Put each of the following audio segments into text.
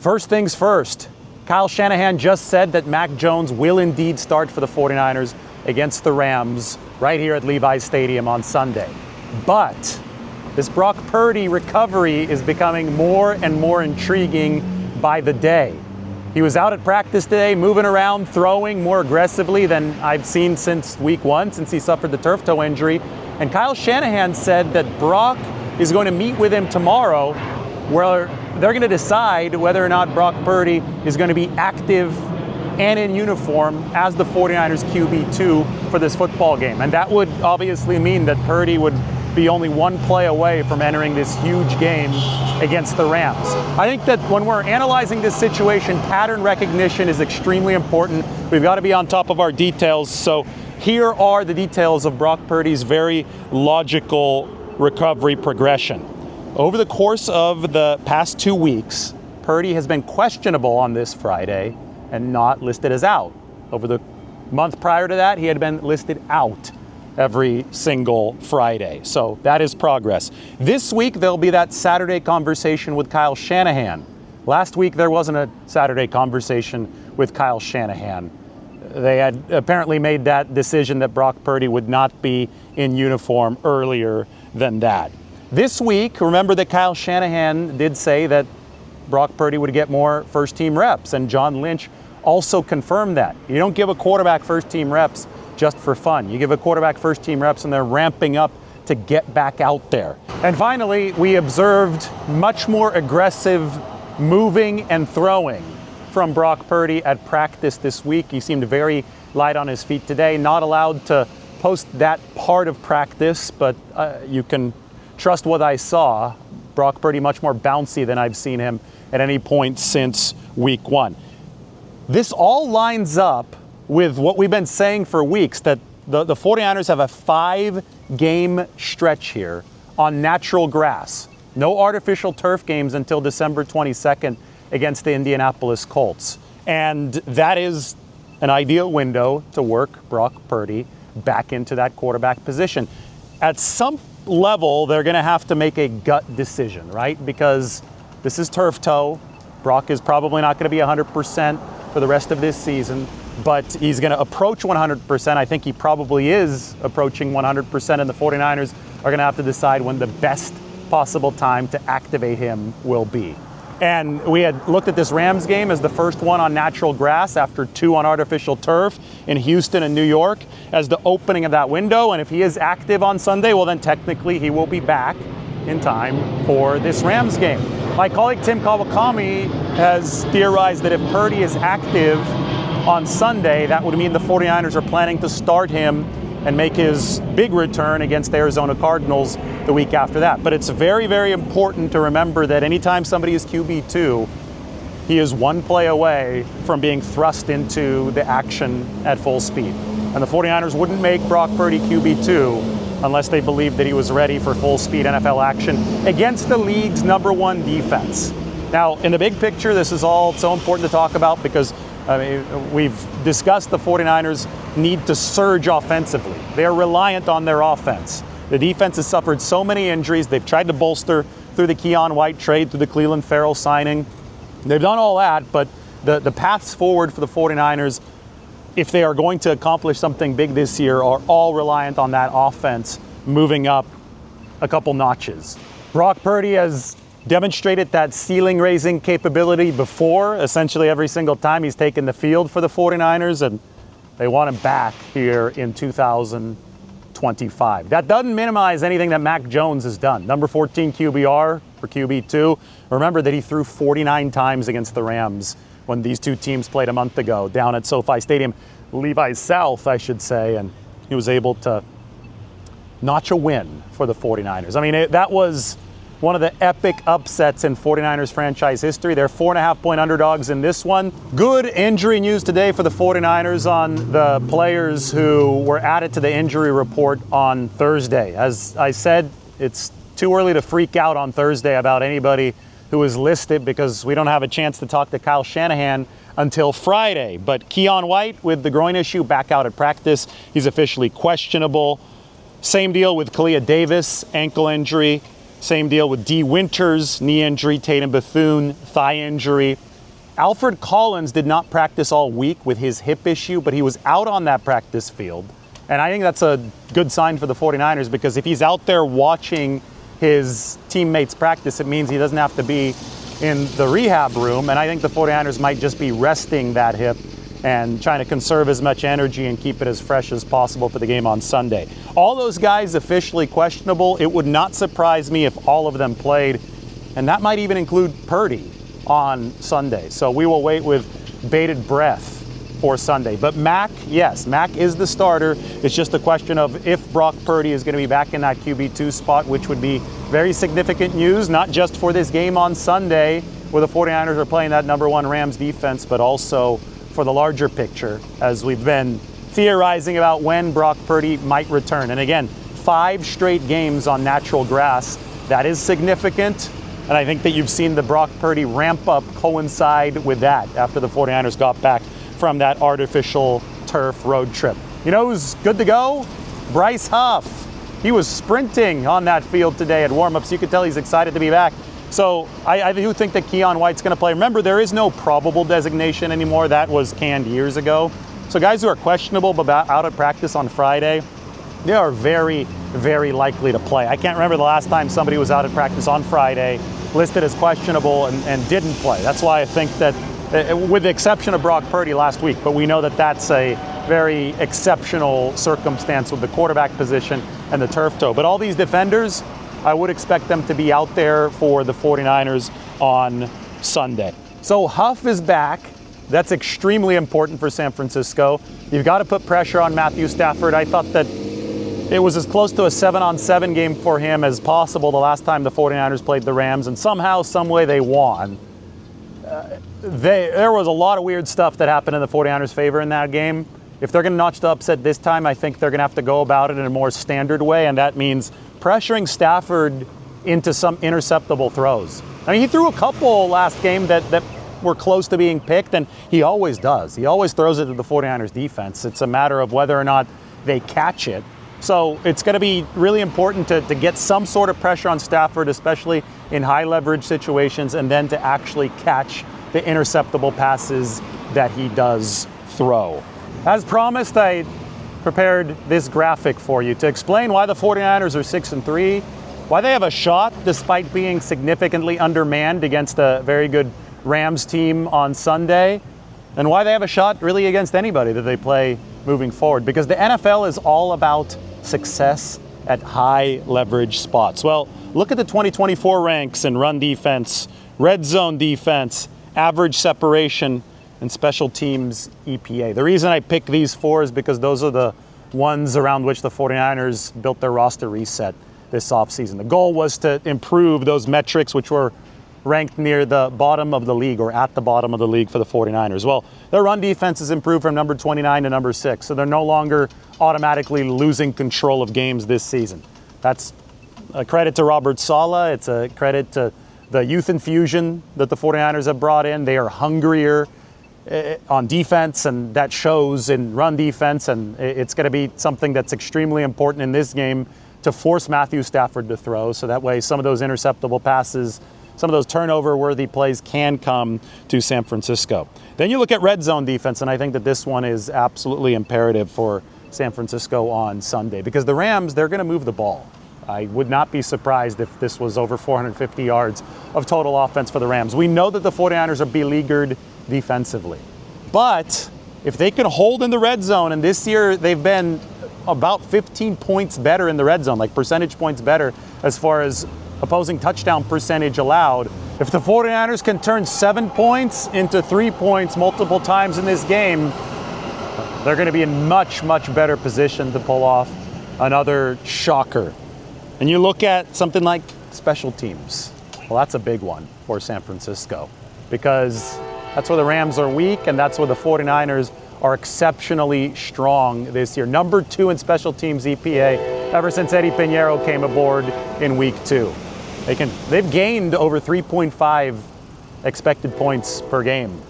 First things first, Kyle Shanahan just said that Mac Jones will indeed start for the 49ers against the Rams right here at Levi's Stadium on Sunday. But this Brock Purdy recovery is becoming more and more intriguing by the day. He was out at practice today, moving around, throwing more aggressively than I've seen since week one, since he suffered the turf toe injury. And Kyle Shanahan said that Brock is going to meet with him tomorrow, where they're going to decide whether or not Brock Purdy is going to be active and in uniform as the 49ers QB2 for this football game. And that would obviously mean that Purdy would be only one play away from entering this huge game against the Rams. I think that when we're analyzing this situation, pattern recognition is extremely important. We've got to be on top of our details. So here are the details of Brock Purdy's very logical recovery progression. Over the course of the past 2 weeks, Purdy has been questionable on this Friday and not listed as out. Over the month prior to that, he had been listed out every single Friday. So that is progress. This week, there'll be that Saturday conversation with Kyle Shanahan. Last week, there wasn't a Saturday conversation with Kyle Shanahan. They had apparently made that decision that Brock Purdy would not be in uniform earlier than that. This week, remember that Kyle Shanahan did say that Brock Purdy would get more first-team reps, and John Lynch also confirmed that. You don't give a quarterback first-team reps just for fun. You give a quarterback first-team reps and they're ramping up to get back out there. And finally, we observed much more aggressive moving and throwing from Brock Purdy at practice this week. He seemed very light on his feet today, not allowed to post that part of practice, but you can trust what I saw. Brock Purdy much more bouncy than I've seen him at any point since week one. This all lines up with what we've been saying for weeks, that the 49ers have a 5-game stretch here on natural grass. No artificial turf games until December 22nd against the Indianapolis Colts. And that is an ideal window to work Brock Purdy back into that quarterback position. At some level, they're going to have to make a gut decision, right? Because this is turf toe. Brock is probably not going to be 100% for the rest of this season, but he's going to approach 100%. I think he probably is approaching 100%, and the 49ers are going to have to decide when the best possible time to activate him will be. And we had looked at this Rams game as the first one on natural grass after 2 on artificial turf in Houston and New York as the opening of that window. And if he is active on Sunday, well, then technically he will be back in time for this Rams game. My colleague Tim Kawakami has theorized that if Purdy is active on Sunday, that would mean the 49ers are planning to start him and make his big return against the Arizona Cardinals the week after that. But it's very, very important to remember that anytime somebody is QB2, he is one play away from being thrust into the action at full speed. And the 49ers wouldn't make Brock Purdy QB2 unless they believed that he was ready for full speed NFL action against the league's #1 defense. Now, in the big picture, this is all so important to talk about because we've discussed the 49ers need to surge offensively. They're reliant on their offense. The defense has suffered so many injuries. They've tried to bolster through the Keon White trade, through the Cleveland Farrell signing. They've done all that, but the paths forward for the 49ers, if they are going to accomplish something big this year, are all reliant on that offense moving up a couple notches. Brock Purdy has demonstrated that ceiling-raising capability before, essentially every single time he's taken the field for the 49ers, and they want him back here in 2025. That doesn't minimize anything that Mac Jones has done. Number 14 QBR for QB2. Remember that he threw 49 times against the Rams when these two teams played a month ago down at SoFi Stadium, Levi's South, I should say, and he was able to notch a win for the 49ers. I mean, that was one of the epic upsets in 49ers franchise history. They're 4.5-point underdogs in this one. Good injury news today for the 49ers on the players who were added to the injury report on Thursday. As I said, it's too early to freak out on Thursday about anybody who is listed because we don't have a chance to talk to Kyle Shanahan until Friday. But Keon White with the groin issue back out at practice. He's officially questionable. Same deal with Kalia Davis, ankle injury. Same deal with D. Winters, knee injury, Tatum Bethune, thigh injury. Alfred Collins did not practice all week with his hip issue, but he was out on that practice field. And I think that's a good sign for the 49ers, because if he's out there watching his teammates practice, it means he doesn't have to be in the rehab room. And I think the 49ers might just be resting that hip and trying to conserve as much energy and keep it as fresh as possible for the game on Sunday. All those guys officially questionable. It would not surprise me if all of them played, and that might even include Purdy on Sunday. So we will wait with bated breath for Sunday. But Mac, yes, Mac is the starter. It's just a question of if Brock Purdy is going to be back in that QB2 spot, which would be very significant news, not just for this game on Sunday, where the 49ers are playing that #1 Rams defense, but also for the larger picture, as we've been theorizing about when Brock Purdy might return. And again, 5 straight games on natural grass. That is significant. And I think that you've seen the Brock Purdy ramp up coincide with that after the 49ers got back from that artificial turf road trip. You know who's good to go? Bryce Huff. He was sprinting on that field today at warm-ups. You could tell he's excited to be back. So I do think that Keon White's going to play. Remember, there is no probable designation anymore. That was canned years ago. So guys who are questionable but out at practice on Friday, they are very, very likely to play. I can't remember the last time somebody was out at practice on Friday, listed as questionable, and didn't play. That's why I think that, with the exception of Brock Purdy last week, but we know that that's a very exceptional circumstance with the quarterback position and the turf toe. But all these defenders, I would expect them to be out there for the 49ers on Sunday. So Huff is back. That's extremely important for San Francisco. You've got to put pressure on Matthew Stafford. I thought that it was as close to a 7-on-7 game for him as possible the last time the 49ers played the Rams, and somehow, some way they won. There was a lot of weird stuff that happened in the 49ers' favor in that game. If they're going to notch the upset this time, I think they're going to have to go about it in a more standard way, and that means pressuring Stafford into some interceptable throws. I mean, he threw a couple last game that were close to being picked, and he always does. He always throws it to the 49ers defense. It's a matter of whether or not they catch it. So it's going to be really important to get some sort of pressure on Stafford, especially in high leverage situations, and then to actually catch the interceptable passes that he does throw. As promised, I prepared this graphic for you to explain why the 49ers are 6-3, why they have a shot despite being significantly undermanned against a very good Rams team on Sunday, and why they have a shot really against anybody that they play moving forward, because the NFL is all about success at high leverage spots. Well, look at the 2024 ranks in run defense, red zone defense, average separation, and special teams EPA. The reason I pick these 4 is because those are the ones around which the 49ers built their roster reset this offseason. The goal was to improve those metrics, which were ranked near the bottom of the league, or at the bottom of the league for the 49ers. Well, their run defense has improved from number 29 to number 6, so they're no longer automatically losing control of games this season. That's a credit to Robert Saleh. It's a credit to the youth infusion that the 49ers have brought in. They are hungrier on defense, and that shows in run defense, and it's going to be something that's extremely important in this game to force Matthew Stafford to throw, so that way some of those interceptable passes, some of those turnover-worthy plays can come to San Francisco. Then you look at red zone defense, and I think that this one is absolutely imperative for San Francisco on Sunday, because the Rams, they're going to move the ball. I would not be surprised if this was over 450 yards of total offense for the Rams. We know that the 49ers are beleaguered defensively, but if they can hold in the red zone, and this year they've been about 15 points better in the red zone, like percentage points better as far as opposing touchdown percentage allowed. If the 49ers can turn 7 points into 3 points multiple times in this game, they're going to be in much, much better position to pull off another shocker. And you look at something like special teams. Well, that's a big one for San Francisco, because that's where the Rams are weak, and that's where the 49ers are exceptionally strong this year. Number 2 in special teams EPA ever since Eddie Pinheiro came aboard in week 2. They've gained over 3.5 expected points per game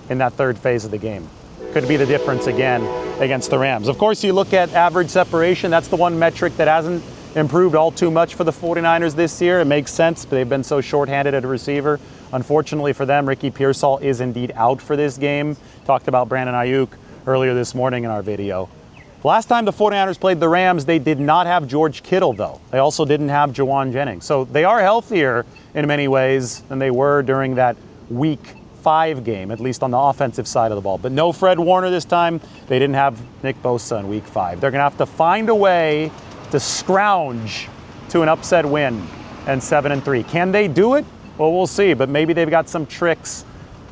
in that third phase of the game. Could be the difference again against the Rams. Of course, you look at average separation. That's the one metric that hasn't improved all too much for the 49ers this year. It makes sense, but they've been so shorthanded at a receiver. Unfortunately for them, Ricky Pearsall is indeed out for this game. Talked about Brandon Ayuk earlier this morning in our video. Last time the 49ers played the Rams, they did not have George Kittle, though. They also didn't have Jawan Jennings. So they are healthier in many ways than they were during that Week 5 game, at least on the offensive side of the ball. But no Fred Warner this time. They didn't have Nick Bosa in Week 5. They're going to have to find a way to scrounge to an upset win and 7-3. Can they do it? Well, we'll see. But maybe they've got some tricks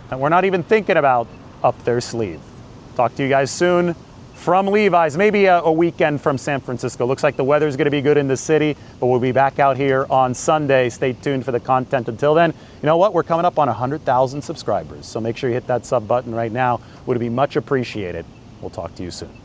that we're not even thinking about up their sleeve. Talk to you guys soon from Levi's, maybe a weekend from San Francisco. Looks like the weather's going to be good in the city, but we'll be back out here on Sunday. Stay tuned for the content. Until then, you know what? We're coming up on 100,000 subscribers, so make sure you hit that sub button right now. Would be much appreciated. We'll talk to you soon.